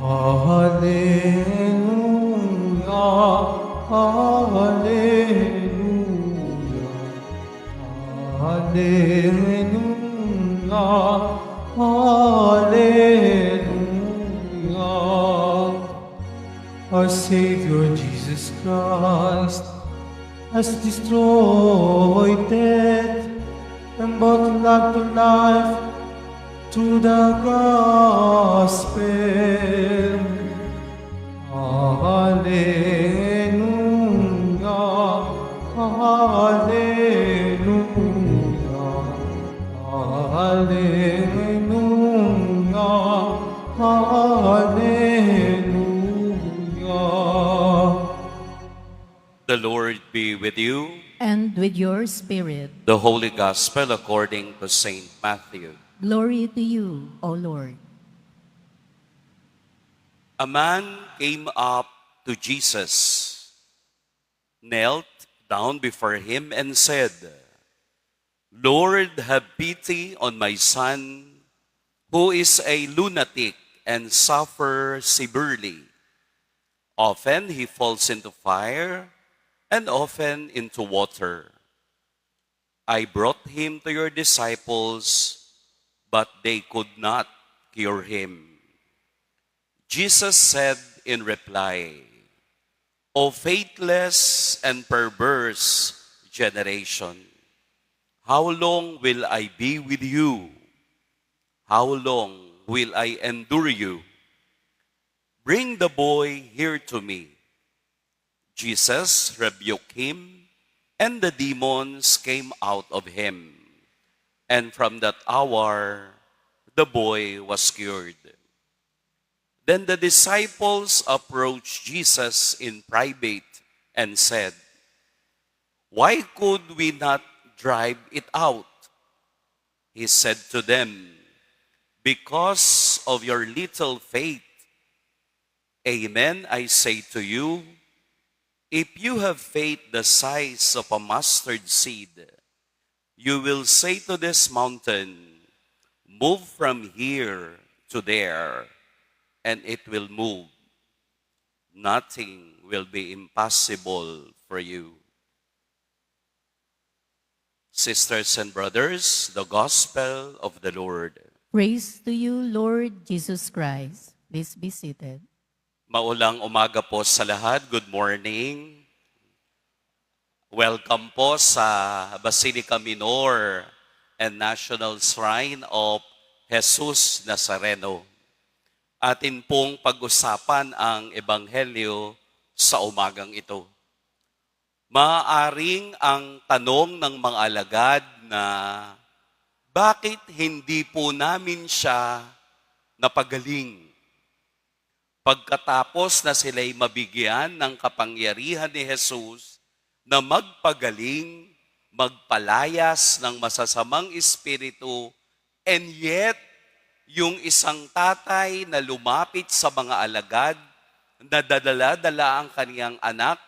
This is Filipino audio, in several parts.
Hallelujah, hallelujah, hallelujah, hallelujah. Our Savior Jesus Christ has destroyed death and brought life to life through the gospel. Hallelujah, hallelujah, hallelujah, hallelujah. The Lord be with you. And with your spirit. The Holy Gospel according to Saint Matthew. Glory to you, O Lord. A man came up to Jesus, knelt down before him and said, "Lord, have pity on my son, who is a lunatic and suffers severely. Often he falls into fire and often into water. I brought him to your disciples, but they could not cure him." Jesus said in reply, "O faithless and perverse generation, how long will I be with you? How long will I endure you? Bring the boy here to me." Jesus rebuked him, and the demons came out of him. And from that hour, the boy was cured. Then the disciples approached Jesus in private and said, "Why could we not drive it out?" He said to them, "Because of your little faith. Amen, I say to you, if you have faith the size of a mustard seed, you will say to this mountain, 'Move from here to there,' and it will move. Nothing will be impossible for you." Sisters and brothers, the Gospel of the Lord. Praise to you, Lord Jesus Christ. Please be seated. Maulang umaga po sa lahat. Good morning. Welcome po sa Basilica Minor and National Shrine of Jesus Nazareno. Atin pong pag-usapan ang Ebanghelyo sa umagang ito. Maaaring ang tanong ng mga alagad na bakit hindi po namin siya napagaling? Pagkatapos na sila'y mabigyan ng kapangyarihan ni Jesus na magpagaling, magpalayas ng masasamang espiritu, and yet, yung isang tatay na lumapit sa mga alagad, na dala-dala ang kaniyang anak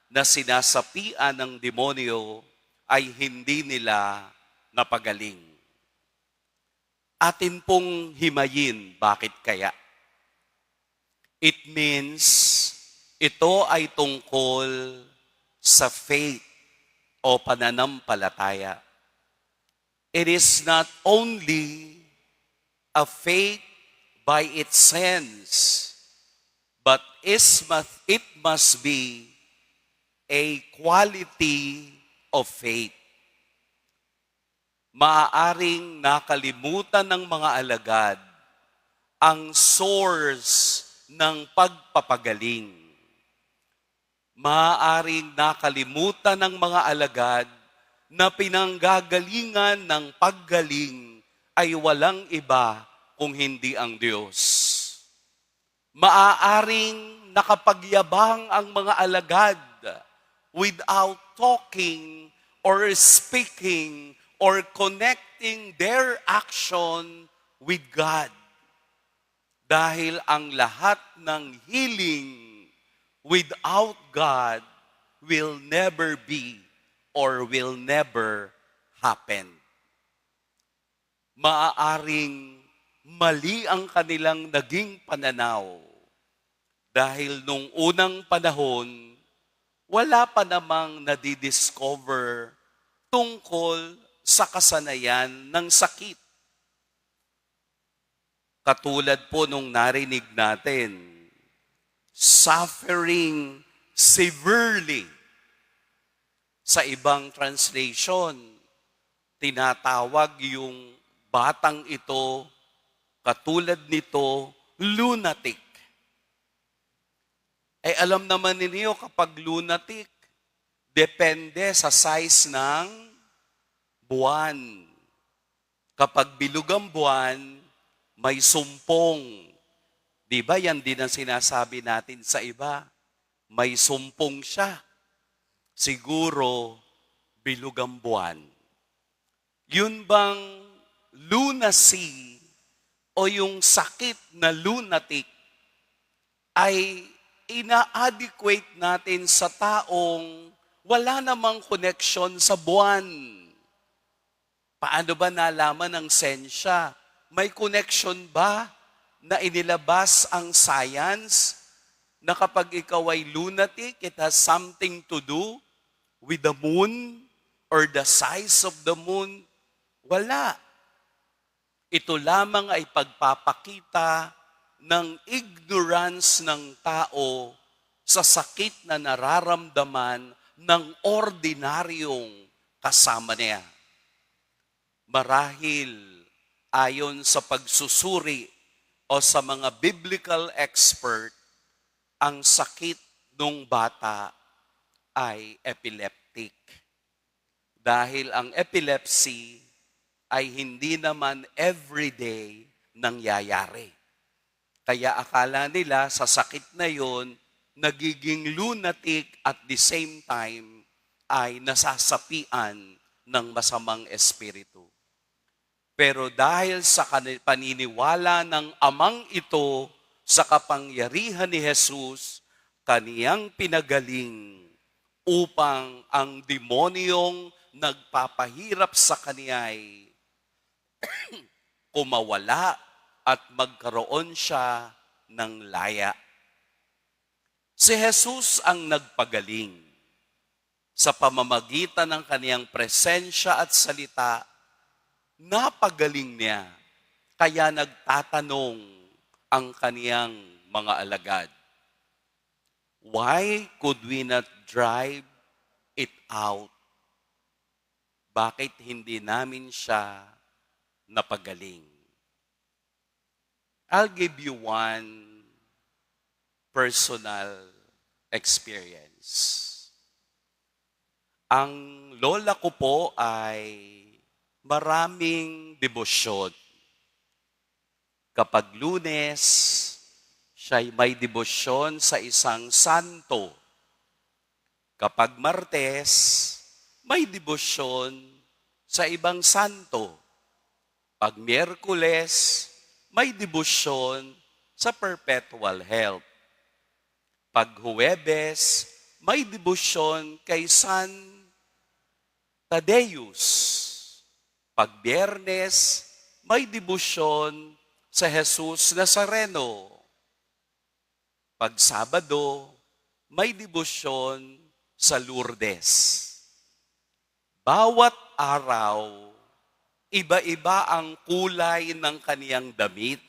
na sinasapian ng demonyo, ay hindi nila napagaling. Atin pong himayin, bakit kaya? It means, ito ay tungkol sa faith o pananampalataya. It is not only a faith by its sense, but it must be a quality of faith. Maaaring nakalimutan ng mga alagad ang source ng pagpapagaling. Maaaring nakalimutan ng mga alagad na pinanggagalingan ng paggaling ay walang iba kung hindi ang Diyos. Maaaring nakapagyabang ang mga alagad without talking or speaking or connecting their action with God. Dahil ang lahat ng healing without God will never be or will never happen. Maaaring mali ang kanilang naging pananaw Dahil nung unang panahon, wala pa namang nadidiscover tungkol sa kasanayan ng sakit. Katulad po nung narinig natin, suffering severely. Sa ibang translation, tinatawag yung batang ito, katulad nito, lunatic. Ay alam naman ninyo kapag lunatic, depende sa size ng buwan. Kapag bilog ang buwan, may sumpong. Di ba yan din ang sinasabi natin sa iba? May sumpong siya. Siguro, bilog ang buwan. Yun bang lunacy o yung sakit na lunatic ay ina-adequate natin sa taong wala namang connection sa buwan. Paano ba nalaman ang sensya? May connection ba na inilabas ang science na kapag ikaw ay lunatic, it has something to do with the moon or the size of the moon? Wala. Ito lamang ay pagpapakita ng ignorance ng tao sa sakit na nararamdaman ng ordinaryong kasama niya. Marahil, ayon sa pagsusuri o sa mga biblical expert, ang sakit ng bata ay epileptic. Dahil ang epilepsy ay hindi naman everyday nangyayari. Kaya akala nila sa sakit na yon, nagiging lunatic at the same time ay nasasapian ng masamang espiritu. Pero dahil sa paniniwala ng amang ito sa kapangyarihan ni Jesus, kaniyang pinagaling upang ang demonyong nagpapahirap sa kaniya'y kumawala at magkaroon siya ng laya. Si Jesus ang nagpagaling sa pamamagitan ng kaniyang presensya at salita. Napagaling niya, kaya nagtatanong ang kaniyang mga alagad, why could we not drive it out? Bakit hindi namin siya napagaling? I'll give you one personal experience. Ang lola ko po ay maraming debosyon. Kapag Lunes, siya'y may debosyon sa isang santo. Kapag Martes, may debosyon sa ibang santo. Pag Miyerkules, may debosyon sa perpetual health. Pag Huwebes, may debosyon kay San Tadeus. Pag Biyernes, may debosyon sa Jesus Nazareno. Pag Sabado, may debosyon sa Lourdes. Bawat araw, iba-iba ang kulay ng kaniyang damit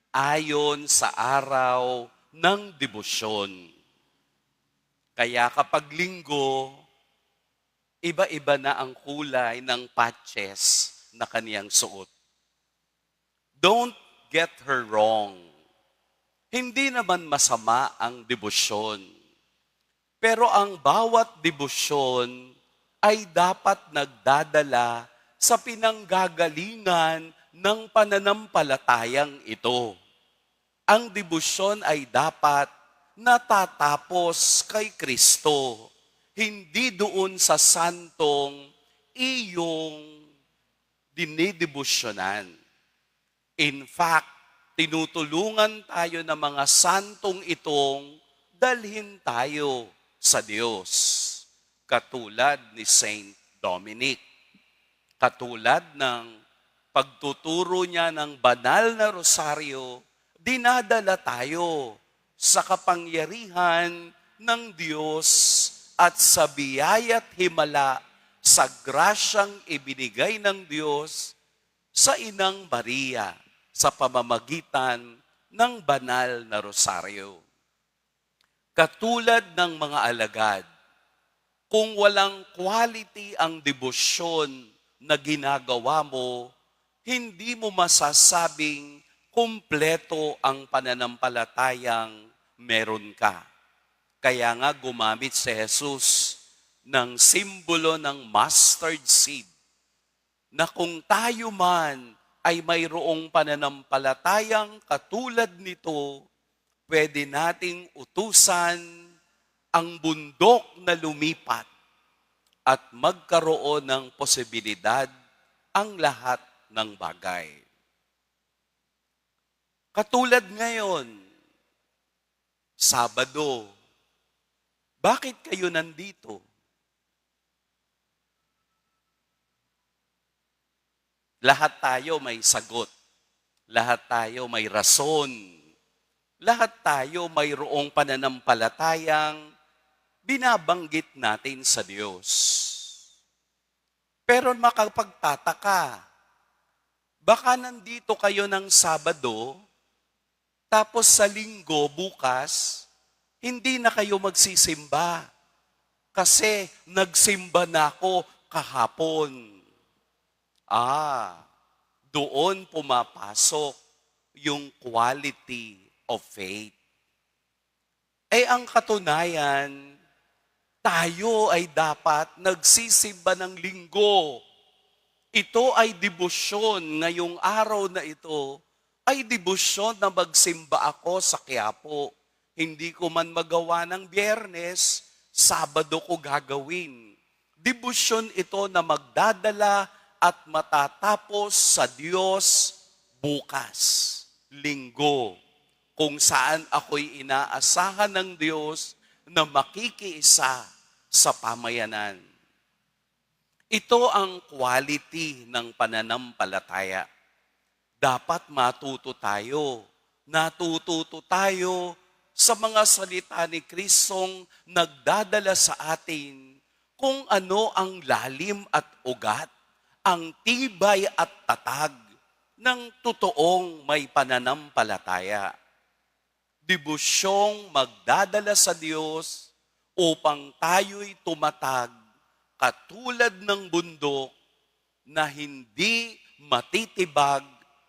ayon sa araw ng debosyon. Kaya kapag Linggo, iba-iba na ang kulay ng patches na kaniyang suot. Don't get her wrong. Hindi naman masama ang debosyon. Pero ang bawat debosyon ay dapat nagdadala sa pinanggagalingan ng pananampalatayang ito. Ang debosyon ay dapat natatapos kay Kristo, hindi doon sa santong iyong dinidebosyonan. In fact, tinutulungan tayo ng mga santong itong dalhin tayo sa Diyos. Katulad ni Saint Dominic. Katulad ng pagtuturo niya ng banal na rosaryo, dinadala tayo sa kapangyarihan ng Diyos at sa biyaya't himala sa grasyang ibinigay ng Diyos sa Inang Maria sa pamamagitan ng banal na rosaryo. Katulad ng mga alagad, kung walang quality ang debosyon na ginagawa mo, hindi mo masasabing kumpleto ang pananampalatayang meron ka. Kaya nga gumamit si Jesus ng simbolo ng mustard seed na kung tayo man ay mayroong pananampalatayang katulad nito, pwede nating utusan ang bundok na lumipat at magkaroon ng posibilidad ang lahat ng bagay. Katulad ngayon, Sabado, bakit kayo nandito? Lahat tayo may sagot. Lahat tayo may rason. Lahat tayo mayroong pananampalatayang binabanggit natin sa Diyos. Pero makapagtataka, baka nandito kayo ng Sabado, tapos sa Linggo bukas, hindi na kayo magsisimba. Kasi nagsimba na ako kahapon. Doon pumapasok yung quality of faith. Ang katunayan, tayo ay dapat nagsisimba ng Linggo. Ito ay debosyon. Ngayong araw na ito ay debosyon na magsimba ako sa Quiapo. Hindi ko man magawa ng Biyernes, Sabado ko gagawin. Debosyon ito na magdadala at matatapos sa Diyos bukas, Linggo, kung saan ako'y inaasahan ng Diyos na makikiisa sa pamayanan. Ito ang quality ng pananampalataya. Dapat matuto tayo. Natututo tayo sa mga salita ni Kristong nagdadala sa atin kung ano ang lalim at ugat, ang tibay at tatag ng totoong may pananampalataya. Debusyong magdadala sa Diyos upang tayo'y tumatag katulad ng bundok na hindi matitibag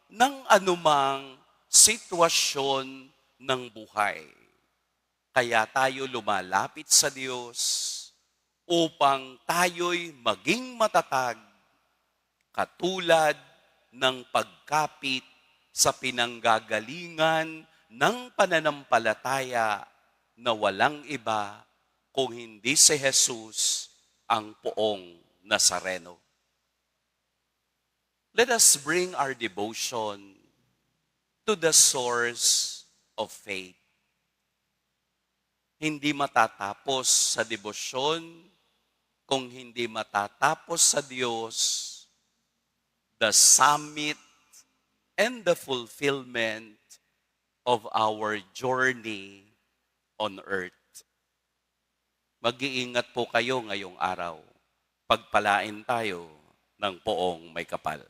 ng anumang sitwasyon ng buhay. Kaya tayo lumalapit sa Diyos upang tayo'y maging matatag katulad ng pagkapit sa pinanggagalingan ng pananampalataya na walang iba kung hindi si Jesus ang Poong Nazareno. Let us bring our devotion to the source of faith. Hindi matatapos sa debosyon kung hindi matatapos sa Diyos the summit and the fulfillment of our journey on earth. Mag-iingat po kayo ngayong araw. Pagpalain tayo ng Poong May Kapal.